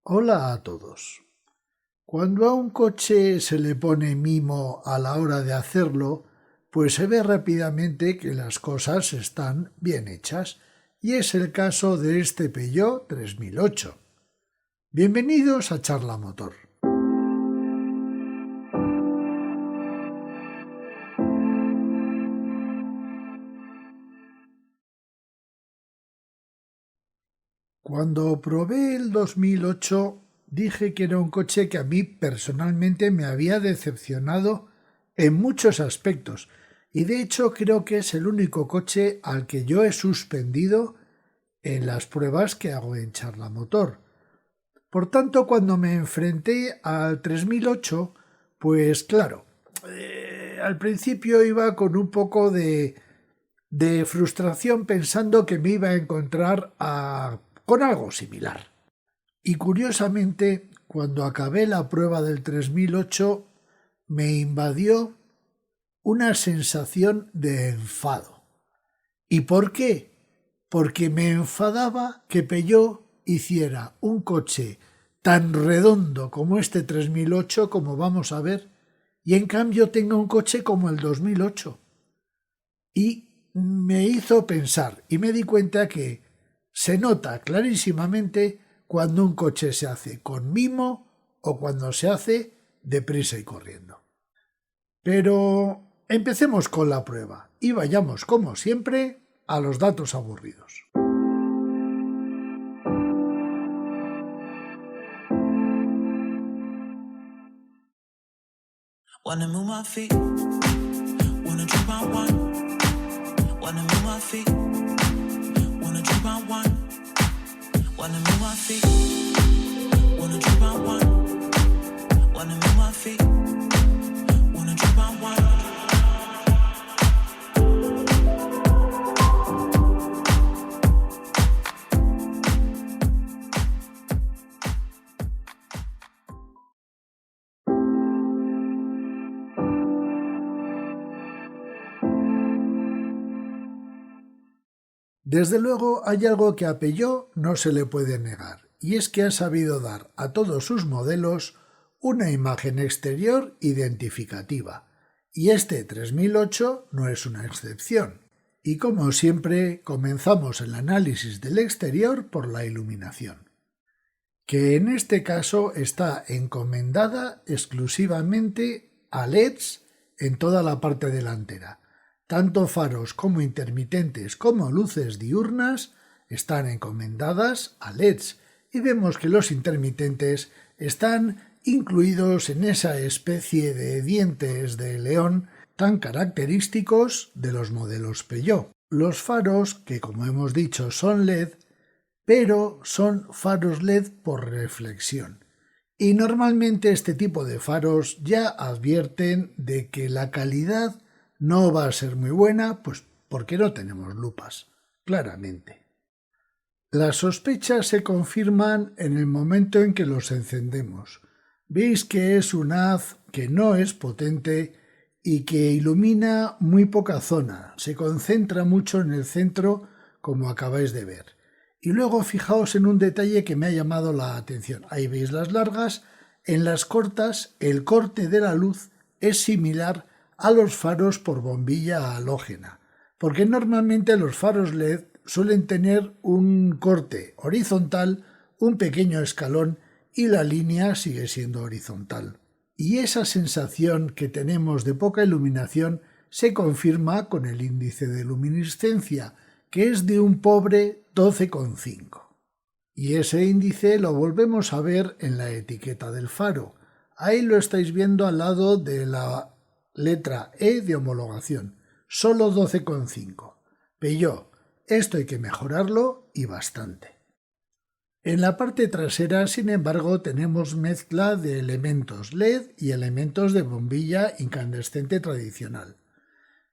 Hola a todos. Cuando a un coche se le pone mimo a la hora de hacerlo, pues se ve rápidamente que las cosas están bien hechas, y es el caso de este Peugeot 3008. Bienvenidos a Charla Motor. Cuando probé el 2008 dije que era un coche que a mí personalmente me había decepcionado en muchos aspectos, y de hecho creo que es el único coche al que yo he suspendido en las pruebas que hago en Charla Motor. Por tanto, cuando me enfrenté al 3008, pues claro, al principio iba con un poco de frustración pensando que me iba a encontrar con algo similar. Y curiosamente, cuando acabé la prueba del 3008, me invadió una sensación de enfado. ¿Y por qué? Porque me enfadaba que Peugeot hiciera un coche tan redondo como este 3008, como vamos a ver, y en cambio tenga un coche como el 2008. Y me hizo pensar y me di cuenta que se nota clarísimamente cuando un coche se hace con mimo o cuando se hace deprisa y corriendo. Pero empecemos con la prueba y vayamos, como siempre, a los datos aburridos. Wanna move my feet, wanna drink my wine. Wanna move my feet, wanna drink my wine. Wanna move my feet, wanna drink my wine. Wanna move my feet, wanna drink my wine. Desde luego hay algo que a Peugeot no se le puede negar, y es que ha sabido dar a todos sus modelos una imagen exterior identificativa, y este 3008 no es una excepción. Y como siempre, comenzamos el análisis del exterior por la iluminación, que en este caso está encomendada exclusivamente a LEDs en toda la parte delantera. Tanto faros como intermitentes como luces diurnas están encomendadas a LEDs, y vemos que los intermitentes están incluidos en esa especie de dientes de león tan característicos de los modelos Peugeot. Los faros, que como hemos dicho son LED, pero son faros LED por reflexión. Y normalmente este tipo de faros ya advierten de que la calidad no va a ser muy buena, pues porque no tenemos lupas, claramente. Las sospechas se confirman en el momento en que los encendemos. Veis que es un haz que no es potente y que ilumina muy poca zona, se concentra mucho en el centro, como acabáis de ver. Y luego fijaos en un detalle que me ha llamado la atención. Ahí veis las largas, en las cortas el corte de la luz es similar a los faros por bombilla halógena, porque normalmente los faros LED suelen tener un corte horizontal, un pequeño escalón y la línea sigue siendo horizontal. Y esa sensación que tenemos de poca iluminación se confirma con el índice de luminiscencia, que es de un pobre 12,5. Y ese índice lo volvemos a ver en la etiqueta del faro. Ahí lo estáis viendo al lado de la letra E de homologación, solo 12,5. Peugeot, esto hay que mejorarlo y bastante. En la parte trasera, sin embargo, tenemos mezcla de elementos LED y elementos de bombilla incandescente tradicional.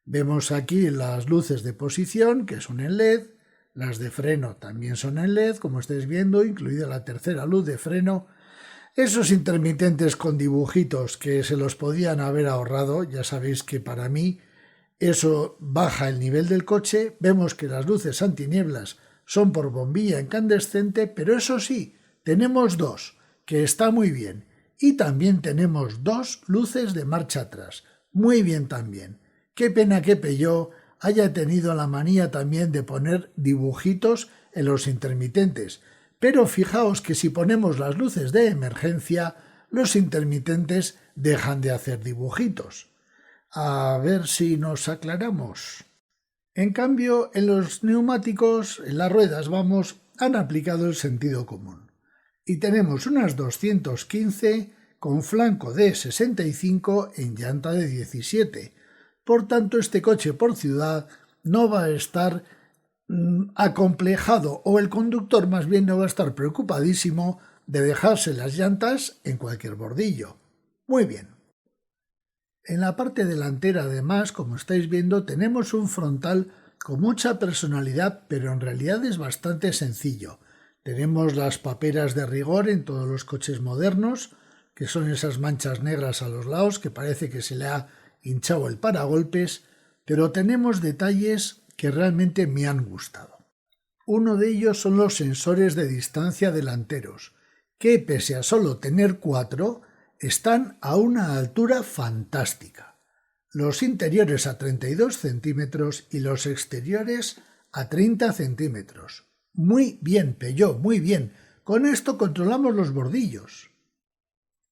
Vemos aquí las luces de posición, que son en LED, las de freno también son en LED, como estáis viendo, incluida la tercera luz de freno. Esos intermitentes con dibujitos que se los podían haber ahorrado, ya sabéis que para mí eso baja el nivel del coche. Vemos que las luces antinieblas son por bombilla incandescente, pero eso sí, tenemos dos, que está muy bien. Y también tenemos 2 luces de marcha atrás, muy bien también. Qué pena que Peugeot haya tenido la manía también de poner dibujitos en los intermitentes, pero fijaos que si ponemos las luces de emergencia, los intermitentes dejan de hacer dibujitos. A ver si nos aclaramos. En cambio, en los neumáticos, en las ruedas, han aplicado el sentido común. Y tenemos unas 215 con flanco de 65 en llanta de 17. Por tanto, este coche por ciudad no va a estar acomplejado, o el conductor más bien no va a estar preocupadísimo de dejarse las llantas en cualquier bordillo. Muy bien. En la parte delantera, además, como estáis viendo, tenemos un frontal con mucha personalidad, pero en realidad es bastante sencillo. Tenemos las paperas de rigor en todos los coches modernos, que son esas manchas negras a los lados que parece que se le ha hinchado el paragolpes, pero tenemos detalles que realmente me han gustado. Uno de ellos son los sensores de distancia delanteros, que pese a solo tener 4, están a una altura fantástica. Los interiores a 32 centímetros y los exteriores a 30 centímetros. Muy bien, Peugeot, muy bien. Con esto controlamos los bordillos.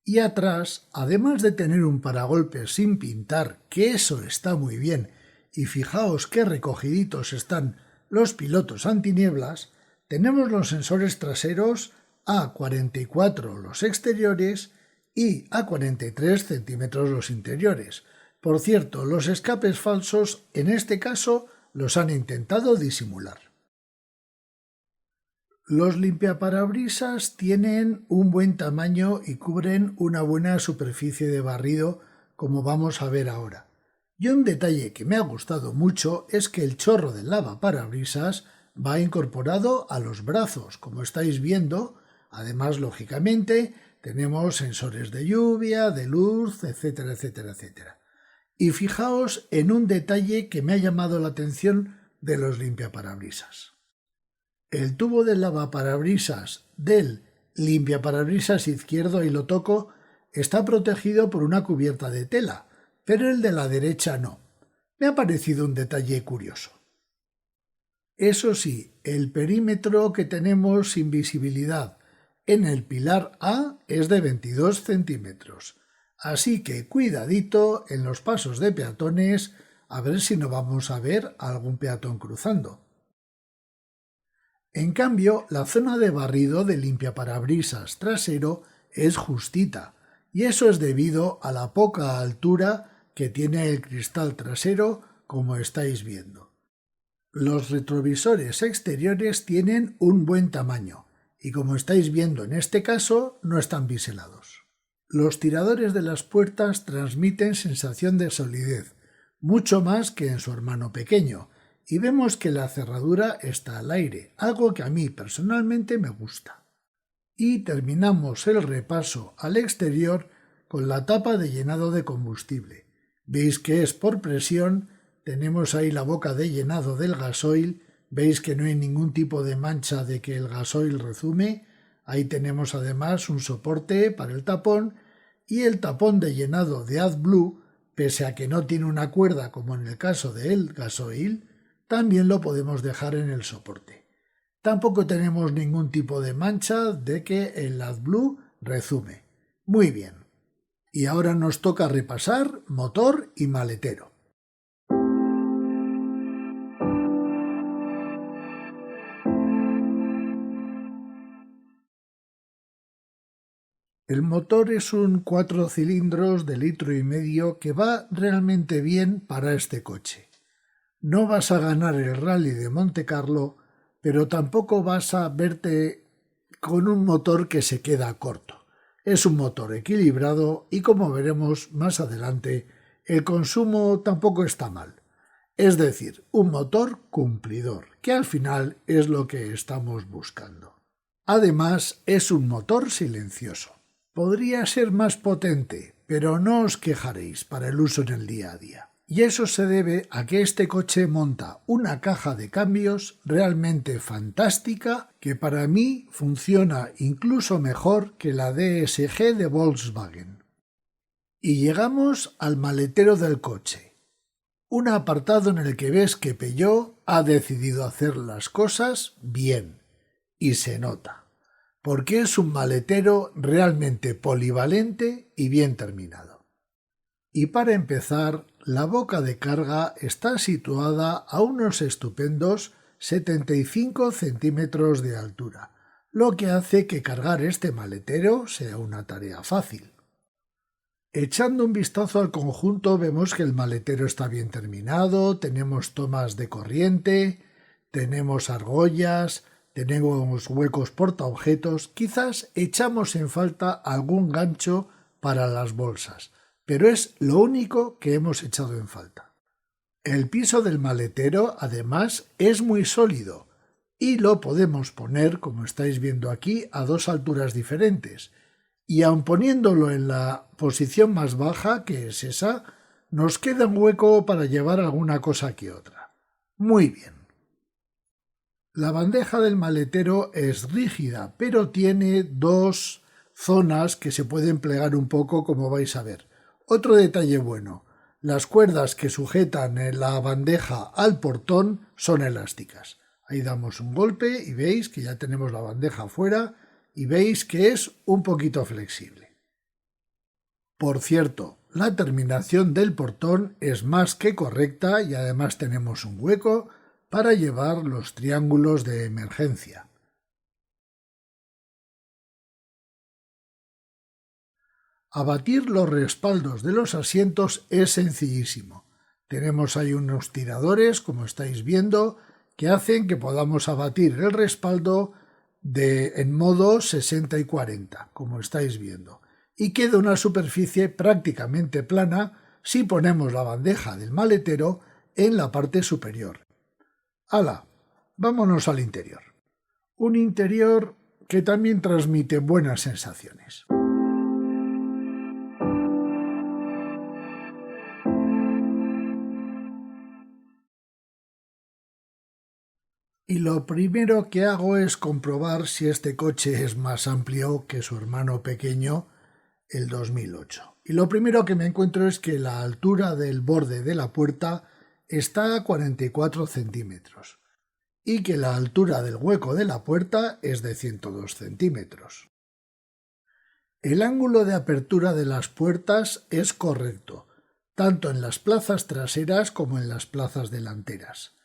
Y atrás, además de tener un paragolpes sin pintar, que eso está muy bien, y fijaos qué recogiditos están los pilotos antinieblas, tenemos los sensores traseros a 44 los exteriores y a 43 centímetros los interiores. Por cierto, los escapes falsos en este caso los han intentado disimular. Los limpiaparabrisas tienen un buen tamaño y cubren una buena superficie de barrido, como vamos a ver ahora. Y un detalle que me ha gustado mucho es que el chorro del lavaparabrisas va incorporado a los brazos, como estáis viendo. Además, lógicamente, tenemos sensores de lluvia, de luz, etcétera, etcétera, etcétera. Y fijaos en un detalle que me ha llamado la atención de los limpiaparabrisas. El tubo del lavaparabrisas del limpiaparabrisas izquierdo, y lo toco, está protegido por una cubierta de tela, pero el de la derecha no. Me ha parecido un detalle curioso. Eso sí, el perímetro que tenemos sin visibilidad en el pilar A es de 22 centímetros, así que cuidadito en los pasos de peatones, a ver si no vamos a ver a algún peatón cruzando. En cambio, la zona de barrido del limpiaparabrisas trasero es justita, y eso es debido a la poca altura que tiene el cristal trasero, como estáis viendo. Los retrovisores exteriores tienen un buen tamaño, y como estáis viendo en este caso, no están biselados. Los tiradores de las puertas transmiten sensación de solidez, mucho más que en su hermano pequeño, y vemos que la cerradura está al aire, algo que a mí personalmente me gusta. Y terminamos el repaso al exterior con la tapa de llenado de combustible. Veis que es por presión, tenemos ahí la boca de llenado del gasoil, veis que no hay ningún tipo de mancha de que el gasoil rezume, ahí tenemos además un soporte para el tapón, y el tapón de llenado de AdBlue, pese a que no tiene una cuerda como en el caso del gasoil, también lo podemos dejar en el soporte. Tampoco tenemos ningún tipo de mancha de que el AdBlue rezume. Muy bien. Y ahora nos toca repasar motor y maletero. El motor es un 4 cilindros de 1,5 litros que va realmente bien para este coche. No vas a ganar el Rally de Montecarlo, pero tampoco vas a verte con un motor que se queda corto. Es un motor equilibrado y, como veremos más adelante, el consumo tampoco está mal. Es decir, un motor cumplidor, que al final es lo que estamos buscando. Además, es un motor silencioso. Podría ser más potente, pero no os quejaréis para el uso en el día a día. Y eso se debe a que este coche monta una caja de cambios realmente fantástica que para mí funciona incluso mejor que la DSG de Volkswagen. Y llegamos al maletero del coche. Un apartado en el que ves que Peugeot ha decidido hacer las cosas bien. Y se nota. Porque es un maletero realmente polivalente y bien terminado. Y para empezar, la boca de carga está situada a unos estupendos 75 centímetros de altura, lo que hace que cargar este maletero sea una tarea fácil. Echando un vistazo al conjunto vemos que el maletero está bien terminado, tenemos tomas de corriente, tenemos argollas, tenemos huecos portaobjetos, quizás echamos en falta algún gancho para las bolsas, pero es lo único que hemos echado en falta. El piso del maletero, además, es muy sólido y lo podemos poner, como estáis viendo aquí, a dos alturas diferentes. Y aun poniéndolo en la posición más baja, que es esa, nos queda un hueco para llevar alguna cosa que otra. Muy bien. La bandeja del maletero es rígida, pero tiene dos zonas que se pueden plegar un poco, como vais a ver. Otro detalle bueno, las cuerdas que sujetan la bandeja al portón son elásticas. Ahí damos un golpe y veis que ya tenemos la bandeja fuera y veis que es un poquito flexible. Por cierto, la terminación del portón es más que correcta y además tenemos un hueco para llevar los triángulos de emergencia. Abatir los respaldos de los asientos es sencillísimo. Tenemos ahí unos tiradores, como estáis viendo, que hacen que podamos abatir el respaldo en modo 60 y 40, como estáis viendo. Y queda una superficie prácticamente plana si ponemos la bandeja del maletero en la parte superior. ¡Hala! Vámonos al interior. Un interior que también transmite buenas sensaciones. Y lo primero que hago es comprobar si este coche es más amplio que su hermano pequeño, el 2008. Y lo primero que me encuentro es que la altura del borde de la puerta está a 44 centímetros y que la altura del hueco de la puerta es de 102 centímetros. El ángulo de apertura de las puertas es correcto, tanto en las plazas traseras como en las plazas delanteras.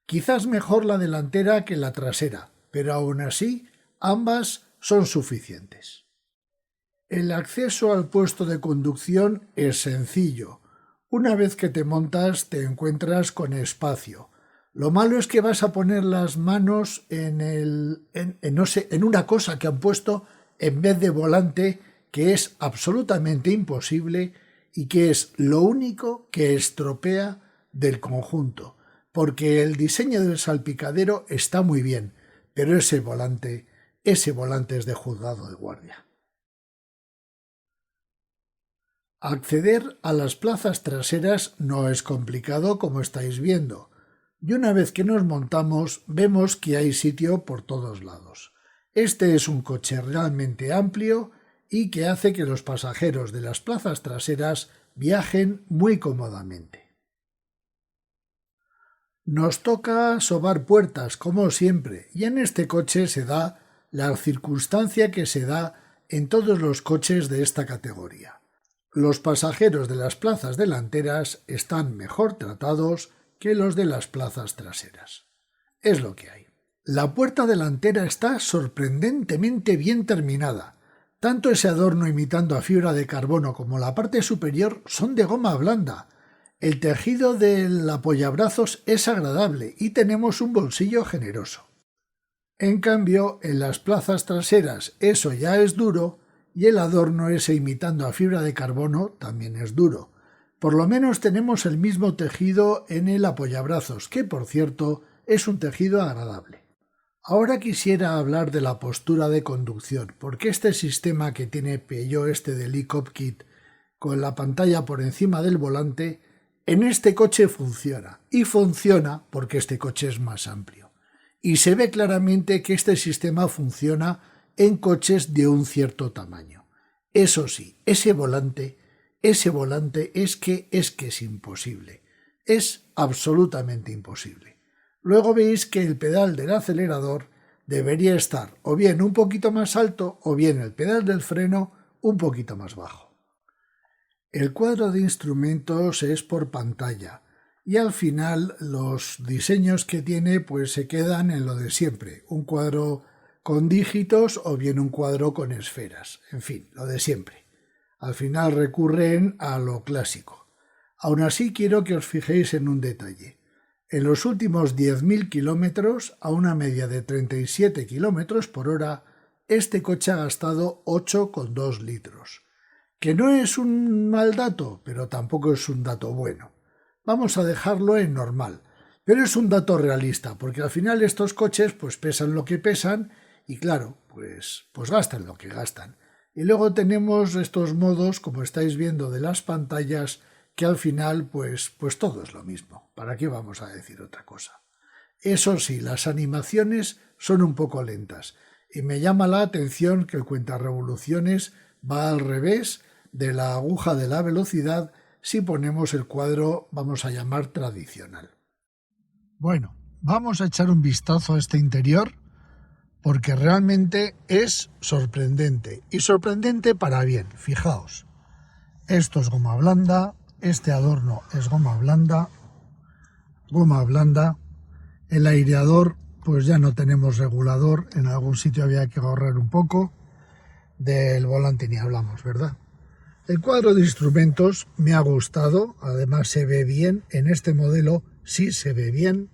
Quizás mejor la delantera que la trasera, pero aún así ambas son suficientes. El acceso al puesto de conducción es sencillo. Una vez que te montas te encuentras con espacio. Lo malo es que vas a poner las manos en una cosa que han puesto en vez de volante, que es absolutamente imposible y que es lo único que estropea del conjunto, porque el diseño del salpicadero está muy bien, pero ese volante es de juzgado de guardia. Acceder a las plazas traseras no es complicado, como estáis viendo, y una vez que nos montamos vemos que hay sitio por todos lados. Este es un coche realmente amplio y que hace que los pasajeros de las plazas traseras viajen muy cómodamente. Nos toca sobar puertas, como siempre, y en este coche se da la circunstancia que se da en todos los coches de esta categoría. Los pasajeros de las plazas delanteras están mejor tratados que los de las plazas traseras. Es lo que hay. La puerta delantera está sorprendentemente bien terminada. Tanto ese adorno imitando a fibra de carbono como la parte superior son de goma blanda. El tejido del apoyabrazos es agradable y tenemos un bolsillo generoso. En cambio, en las plazas traseras eso ya es duro y el adorno ese imitando a fibra de carbono también es duro. Por lo menos tenemos el mismo tejido en el apoyabrazos, que por cierto es un tejido agradable. Ahora quisiera hablar de la postura de conducción, porque este sistema que tiene Peugeot del e-Cockpit con la pantalla por encima del volante En este coche funciona, y funciona porque este coche es más amplio. Y se ve claramente que este sistema funciona en coches de un cierto tamaño. Eso sí, ese volante es que es imposible. Es absolutamente imposible. Luego veis que el pedal del acelerador debería estar o bien un poquito más alto o bien el pedal del freno un poquito más bajo. El cuadro de instrumentos es por pantalla y al final los diseños que tiene pues se quedan en lo de siempre, un cuadro con dígitos o bien un cuadro con esferas, en fin, lo de siempre. Al final recurren a lo clásico. Aún así quiero que os fijéis en un detalle. En los últimos 10.000 kilómetros, a una media de 37 kilómetros por hora, este coche ha gastado 8,2 litros. Que no es un mal dato, pero tampoco es un dato bueno. Vamos a dejarlo en normal, pero es un dato realista, porque al final estos coches pues pesan lo que pesan y claro, pues gastan lo que gastan. Y luego tenemos estos modos, como estáis viendo, de las pantallas, que al final pues todo es lo mismo. ¿Para qué vamos a decir otra cosa? Eso sí, las animaciones son un poco lentas y me llama la atención que el cuentarevoluciones va al revés de la aguja de la velocidad si ponemos el cuadro, vamos a llamar tradicional. Bueno, vamos a echar un vistazo a este interior porque realmente es sorprendente y sorprendente para bien. Fijaos, esto es goma blanda, este adorno es goma blanda, el aireador pues ya no tenemos regulador, en algún sitio había que ahorrar un poco, del volante ni hablamos, ¿verdad? El cuadro de instrumentos me ha gustado, además se ve bien, en este modelo sí se ve bien.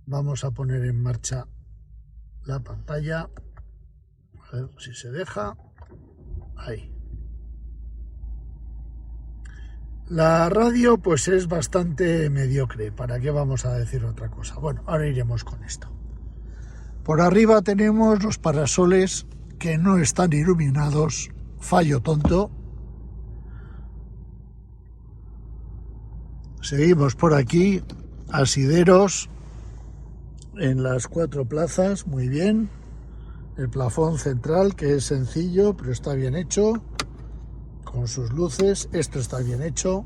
Vamos a poner en marcha la pantalla, a ver si se deja, ahí. La radio pues es bastante mediocre, ¿para qué vamos a decir otra cosa? Bueno, ahora iremos con esto. Por arriba tenemos los parasoles que no están iluminados, fallo tonto. Seguimos por aquí, asideros en las 4 plazas, muy bien. El plafón central, que es sencillo, pero está bien hecho, con sus luces, esto está bien hecho.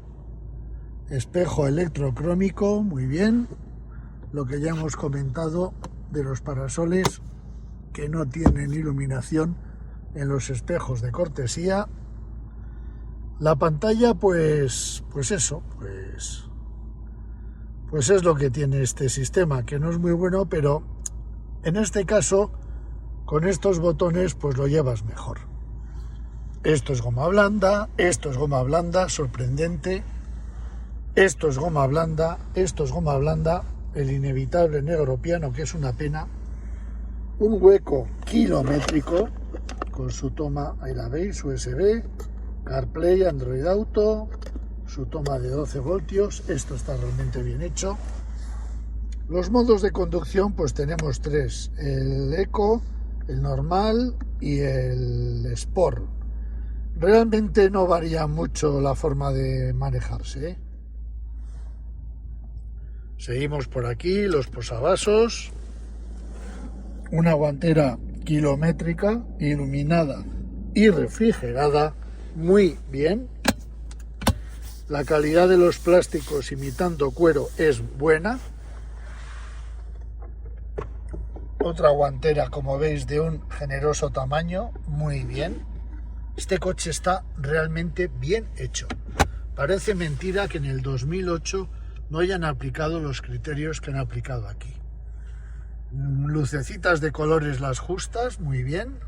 Espejo electrocrómico, muy bien. Lo que ya hemos comentado de los parasoles que no tienen iluminación en los espejos de cortesía. La pantalla, pues es lo que tiene este sistema, que no es muy bueno, pero en este caso, con estos botones, pues lo llevas mejor. Esto es goma blanda, sorprendente. Esto es goma blanda, el inevitable negro piano, que es una pena. Un hueco kilométrico, con su toma, ahí la veis, USB, CarPlay, Android Auto, su toma de 12 voltios, esto está realmente bien hecho. Los modos de conducción pues tenemos 3, el Eco, el normal y el Sport. Realmente no varía mucho la forma de manejarse, ¿eh? Seguimos por aquí, los posavasos, una guantera kilométrica, iluminada y refrigerada, muy bien. La calidad de los plásticos imitando cuero es buena. Otra guantera, como veis, de un generoso tamaño, muy bien. Este coche está realmente bien hecho. Parece mentira que en el 2008 no hayan aplicado los criterios que han aplicado aquí. Lucecitas de colores las justas, muy bien.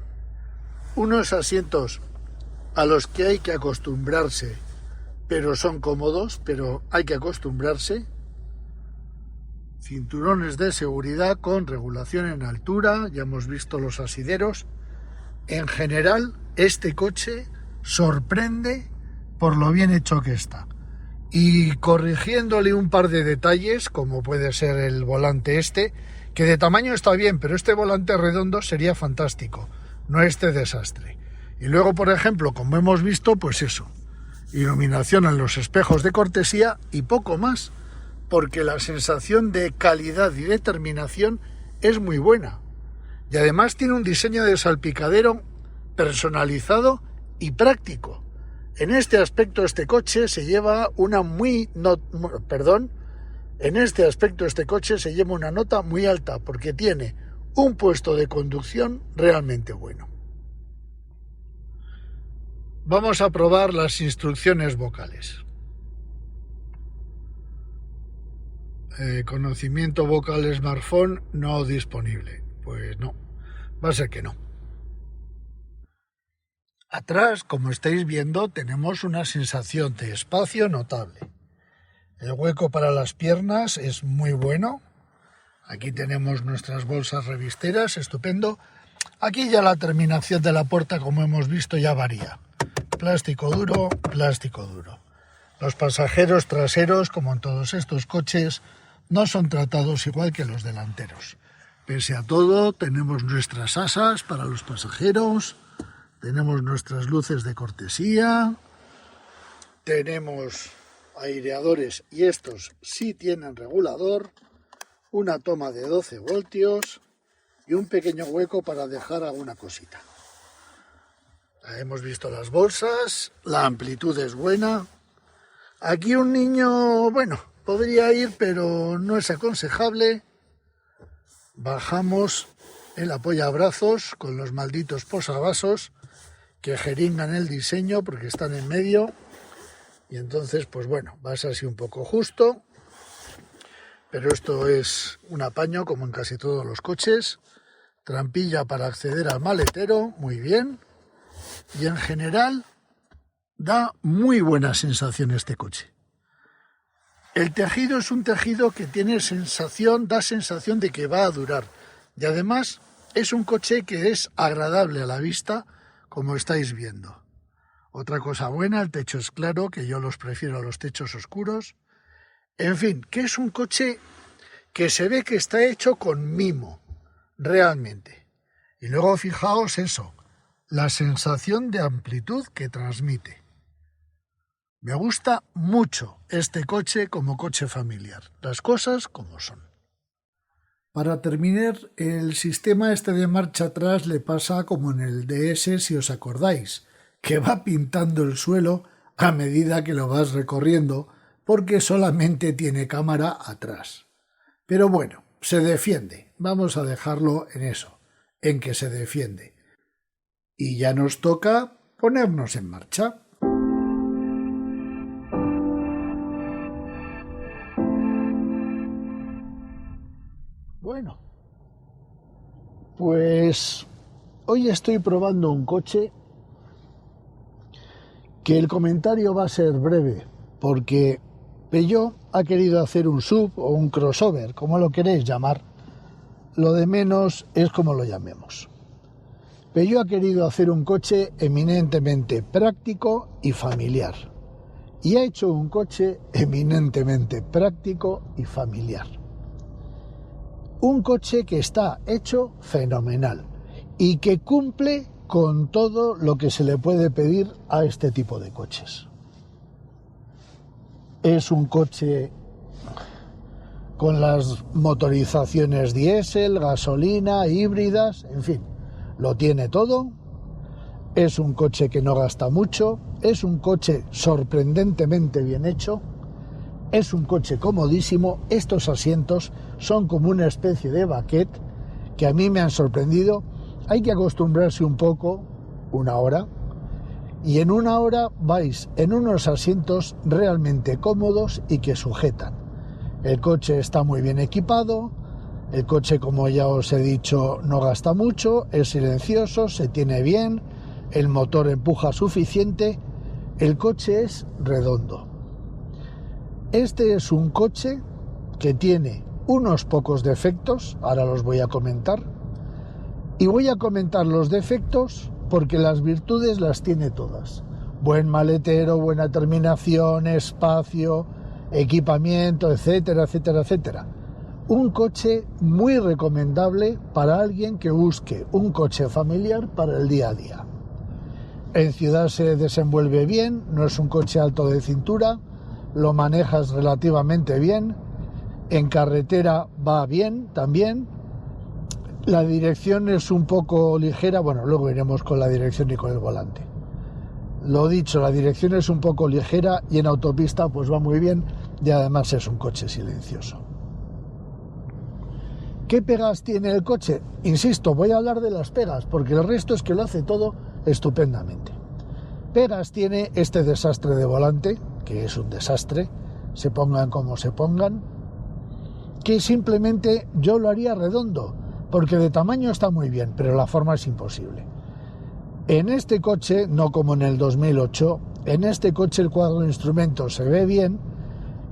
Unos asientos a los que hay que acostumbrarse, pero son cómodos, pero hay que acostumbrarse. Cinturones de seguridad con regulación en altura, ya hemos visto los asideros. En general, este coche sorprende por lo bien hecho que está. Y corrigiéndole un par de detalles, como puede ser el volante este, que de tamaño está bien, pero este volante redondo sería fantástico, no este desastre. Y luego, por ejemplo, como hemos visto, pues eso, iluminación en los espejos de cortesía y poco más, porque la sensación de calidad y determinación es muy buena. Y además tiene un diseño de salpicadero personalizado y práctico. En este aspecto este coche se lleva una nota muy alta, porque tiene un puesto de conducción realmente bueno. Vamos a probar las instrucciones vocales. Conocimiento vocal smartphone no disponible. Pues no, va a ser que no. Atrás, como estáis viendo, tenemos una sensación de espacio notable. El hueco para las piernas es muy bueno. Aquí tenemos nuestras bolsas revisteras, estupendo. Aquí ya la terminación de la puerta, como hemos visto, ya varía. Plástico duro, plástico duro. Los pasajeros traseros, como en todos estos coches, no son tratados igual que los delanteros. Pese a todo, tenemos nuestras asas para los pasajeros, tenemos nuestras luces de cortesía, tenemos aireadores, y estos sí tienen regulador, una toma de 12 voltios y un pequeño hueco para dejar alguna cosita. Hemos visto las bolsas, la amplitud es buena. Aquí un niño, bueno, podría ir, pero no es aconsejable. Bajamos el apoyabrazos con los malditos posavasos que jeringan el diseño porque están en medio. Y entonces, pues bueno, vas así un poco justo. Pero esto es un apaño, como en casi todos los coches. Trampilla para acceder al maletero, muy bien. Y en general da muy buena sensación este coche. El tejido es un tejido que tiene da sensación de que va a durar. Y además es un coche que es agradable a la vista, como estáis viendo. Otra cosa buena, el techo es claro, que yo los prefiero a los techos oscuros. En fin, que es un coche que se ve que está hecho con mimo, realmente. Y luego fijaos eso, la sensación de amplitud que transmite. Me gusta mucho este coche como coche familiar, las cosas como son. Para terminar, el sistema este de marcha atrás le pasa como en el DS, si os acordáis, que va pintando el suelo a medida que lo vas recorriendo, porque solamente tiene cámara atrás. Pero bueno, se defiende, vamos a dejarlo en eso, en que se defiende. Y ya nos toca ponernos en marcha. Bueno, pues hoy estoy probando un coche que el comentario va a ser breve, porque Peugeot ha querido hacer un SUV o un crossover, como lo queréis llamar. Lo de menos es como lo llamemos. Peugeot ha querido hacer un coche eminentemente práctico y familiar. Y ha hecho un coche eminentemente práctico y familiar. Un coche que está hecho fenomenal y que cumple con todo lo que se le puede pedir a este tipo de coches. Es un coche con las motorizaciones diésel, gasolina, híbridas, en fin, lo tiene todo. Es un coche que no gasta mucho, es un coche sorprendentemente bien hecho, es un coche comodísimo. Estos asientos son como una especie de baquet que a mí me han sorprendido. Hay que acostumbrarse un poco, una hora, y en una hora vais en unos asientos realmente cómodos y que sujetan. El coche está muy bien equipado, el coche, como ya os he dicho, no gasta mucho, es silencioso, se tiene bien, el motor empuja suficiente, el coche es redondo. Este es un coche que tiene unos pocos defectos, ahora los voy a comentar, y voy a comentar los defectos porque las virtudes las tiene todas. Buen maletero, buena terminación, espacio, equipamiento, etcétera, etcétera, etcétera. Un coche muy recomendable para alguien que busque un coche familiar para el día a día. En ciudad se desenvuelve bien, no es un coche alto de cintura, lo manejas relativamente bien, en carretera va bien también, la dirección es un poco ligera, bueno, luego iremos con la dirección y con el volante. Lo dicho, la dirección es un poco ligera y en autopista pues va muy bien y además es un coche silencioso. ¿Qué pegas tiene el coche? Insisto, voy a hablar de las pegas porque el resto es que lo hace todo estupendamente. Pegas tiene este desastre de volante, que es un desastre, se pongan como se pongan, que simplemente yo lo haría redondo, porque de tamaño está muy bien, pero la forma es imposible. En este coche, no como en el 2008, en este coche el cuadro de instrumentos se ve bien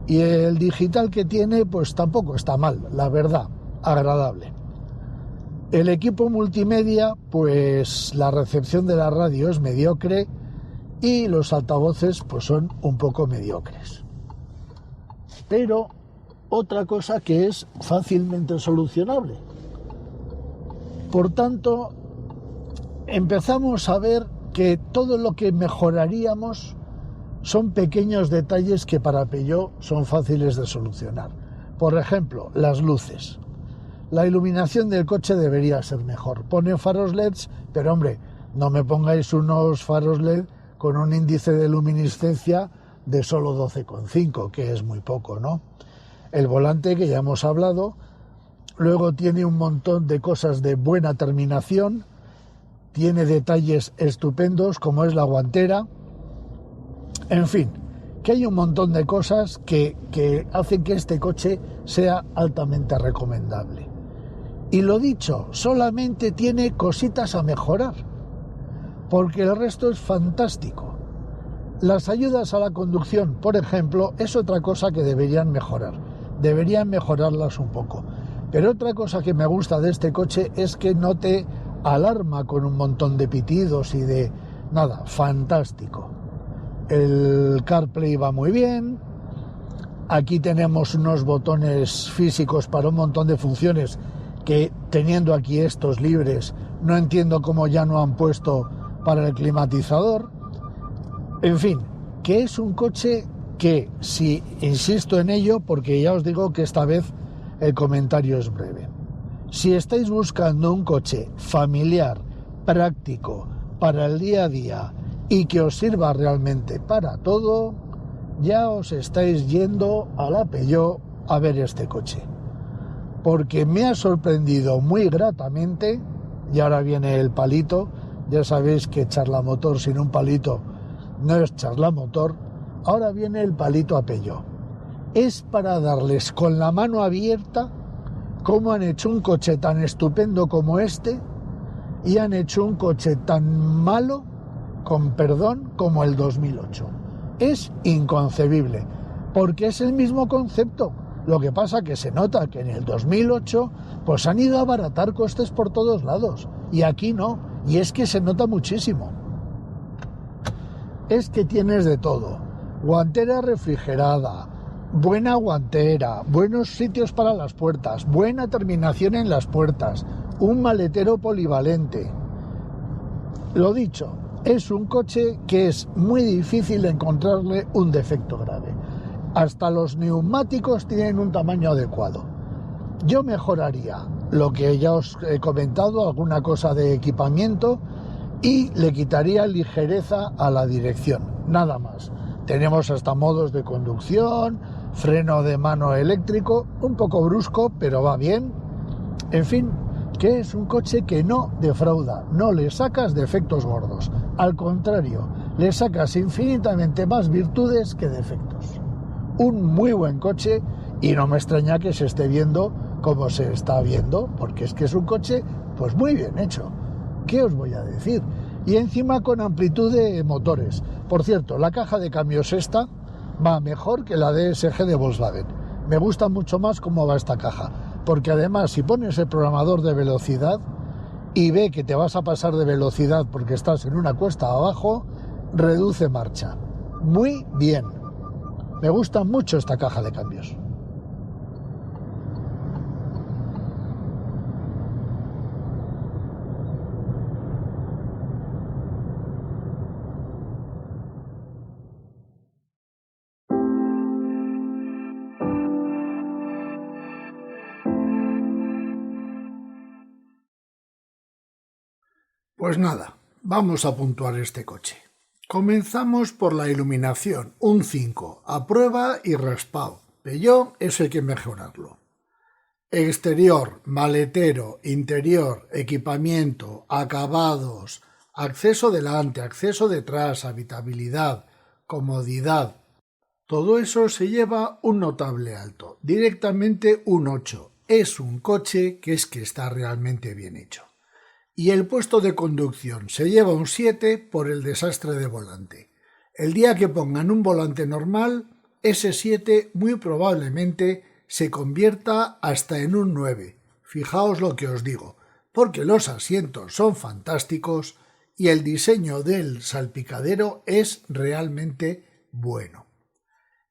y el digital que tiene pues tampoco está mal, la verdad, agradable. El equipo multimedia, pues la recepción de la radio es mediocre y los altavoces pues son un poco mediocres. Pero otra cosa que es fácilmente solucionable. Por tanto, empezamos a ver que todo lo que mejoraríamos son pequeños detalles que para Peugeot son fáciles de solucionar. Por ejemplo, las luces. La iluminación del coche debería ser mejor. Ponen faros LEDs, pero hombre, no me pongáis unos faros LED con un índice de luminiscencia de solo 12,5, que es muy poco, ¿no? El volante, que ya hemos hablado, luego tiene un montón de cosas de buena terminación, tiene detalles estupendos como es la guantera, en fin, que hay un montón de cosas que hacen que este coche sea altamente recomendable. Y lo dicho, solamente tiene cositas a mejorar, porque el resto es fantástico. Las ayudas a la conducción, por ejemplo, es otra cosa que deberían mejorar. Deberían mejorarlas un poco. Pero otra cosa que me gusta de este coche es que no te alarma con un montón de pitidos y de... nada, fantástico. El CarPlay va muy bien. Aquí tenemos unos botones físicos para un montón de funciones que, teniendo aquí estos libres, no entiendo cómo ya no han puesto para el climatizador. En fin, que es un coche que, si insisto en ello, porque ya os digo que esta vez el comentario es breve. Si estáis buscando un coche familiar, práctico, para el día a día y que os sirva realmente para todo, ya os estáis yendo a la Peugeot a ver este coche. Porque me ha sorprendido muy gratamente, y ahora viene el palito, ya sabéis que charlamotor sin un palito no es charlamotor, ahora viene el palito a Peugeot. Es para darles con la mano abierta cómo han hecho un coche tan estupendo como este y han hecho un coche tan malo, con perdón, como el 2008. Es inconcebible, porque es el mismo concepto. Lo que pasa que se nota que en el 2008 pues han ido a abaratar costes por todos lados y aquí no, y es que se nota muchísimo. Es que tienes de todo: guantera refrigerada, buena guantera, buenos sitios para las puertas, buena terminación en las puertas, un maletero polivalente. Lo dicho, es un coche que es muy difícil encontrarle un defecto grave. Hasta los neumáticos tienen un tamaño adecuado. Yo mejoraría lo que ya os he comentado, alguna cosa de equipamiento, y le quitaría ligereza a la dirección, nada más. Tenemos hasta modos de conducción, freno de mano eléctrico, un poco brusco, pero va bien. En fin, que es un coche que no defrauda, no le sacas defectos gordos. Al contrario, le sacas infinitamente más virtudes que defectos. Un muy buen coche, y no me extraña que se esté viendo como se está viendo, porque es que es un coche pues muy bien hecho. ¿Qué os voy a decir? Y encima con amplitud de motores. Por cierto, la caja de cambios esta va mejor que la DSG de Volkswagen. Me gusta mucho más cómo va esta caja, porque además si pones el programador de velocidad y ve que te vas a pasar de velocidad porque estás en una cuesta abajo, reduce marcha. Muy bien. Me gusta mucho esta caja de cambios. Pues nada, vamos a puntuar este coche. Comenzamos por la iluminación, un 5, a prueba y raspado. Peugeot, eso hay que mejorarlo. Exterior, maletero, interior, equipamiento, acabados, acceso delante, acceso detrás, habitabilidad, comodidad. Todo eso se lleva un notable alto, directamente un 8. Es un coche que está realmente bien hecho. Y el puesto de conducción se lleva un 7 por el desastre de volante. El día que pongan un volante normal, ese 7 muy probablemente se convierta hasta en un 9. Fijaos lo que os digo, porque los asientos son fantásticos y el diseño del salpicadero es realmente bueno.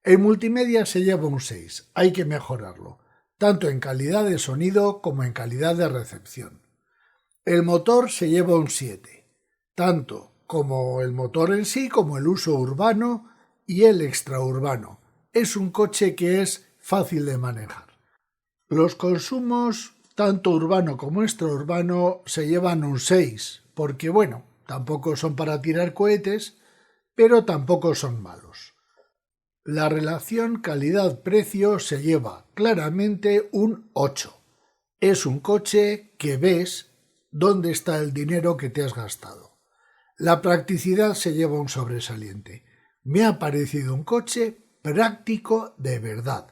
El multimedia se lleva un 6, hay que mejorarlo, tanto en calidad de sonido como en calidad de recepción. El motor se lleva un 7, tanto como el motor en sí como el uso urbano y el extraurbano. Es un coche que es fácil de manejar. Los consumos, tanto urbano como extraurbano, se llevan un 6, porque bueno, tampoco son para tirar cohetes, pero tampoco son malos. La relación calidad-precio se lleva claramente un 8. Es un coche que ves dónde está el dinero que te has gastado. La practicidad se lleva un sobresaliente. Me ha parecido un coche práctico de verdad,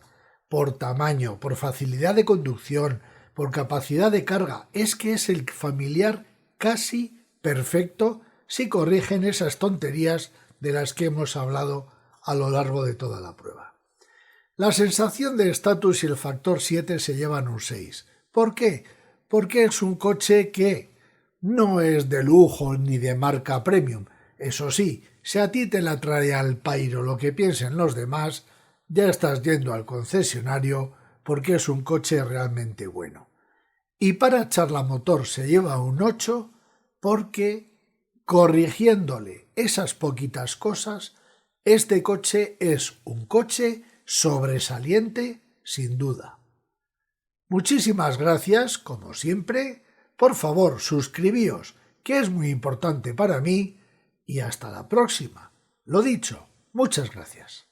por tamaño, por facilidad de conducción, por capacidad de carga. Es que es el familiar casi perfecto si corrigen esas tonterías de las que hemos hablado a lo largo de toda la prueba. La sensación de estatus y el factor 7 se llevan un 6. ¿Por qué? Porque es un coche que no es de lujo ni de marca premium. Eso sí, si a ti te la trae al pairo lo que piensen los demás, ya estás yendo al concesionario porque es un coche realmente bueno. Y para charla motor se lleva un 8 porque, corrigiéndole esas poquitas cosas, este coche es un coche sobresaliente sin duda. Muchísimas gracias, como siempre. Por favor, suscribíos, que es muy importante para mí, y hasta la próxima. Lo dicho, muchas gracias.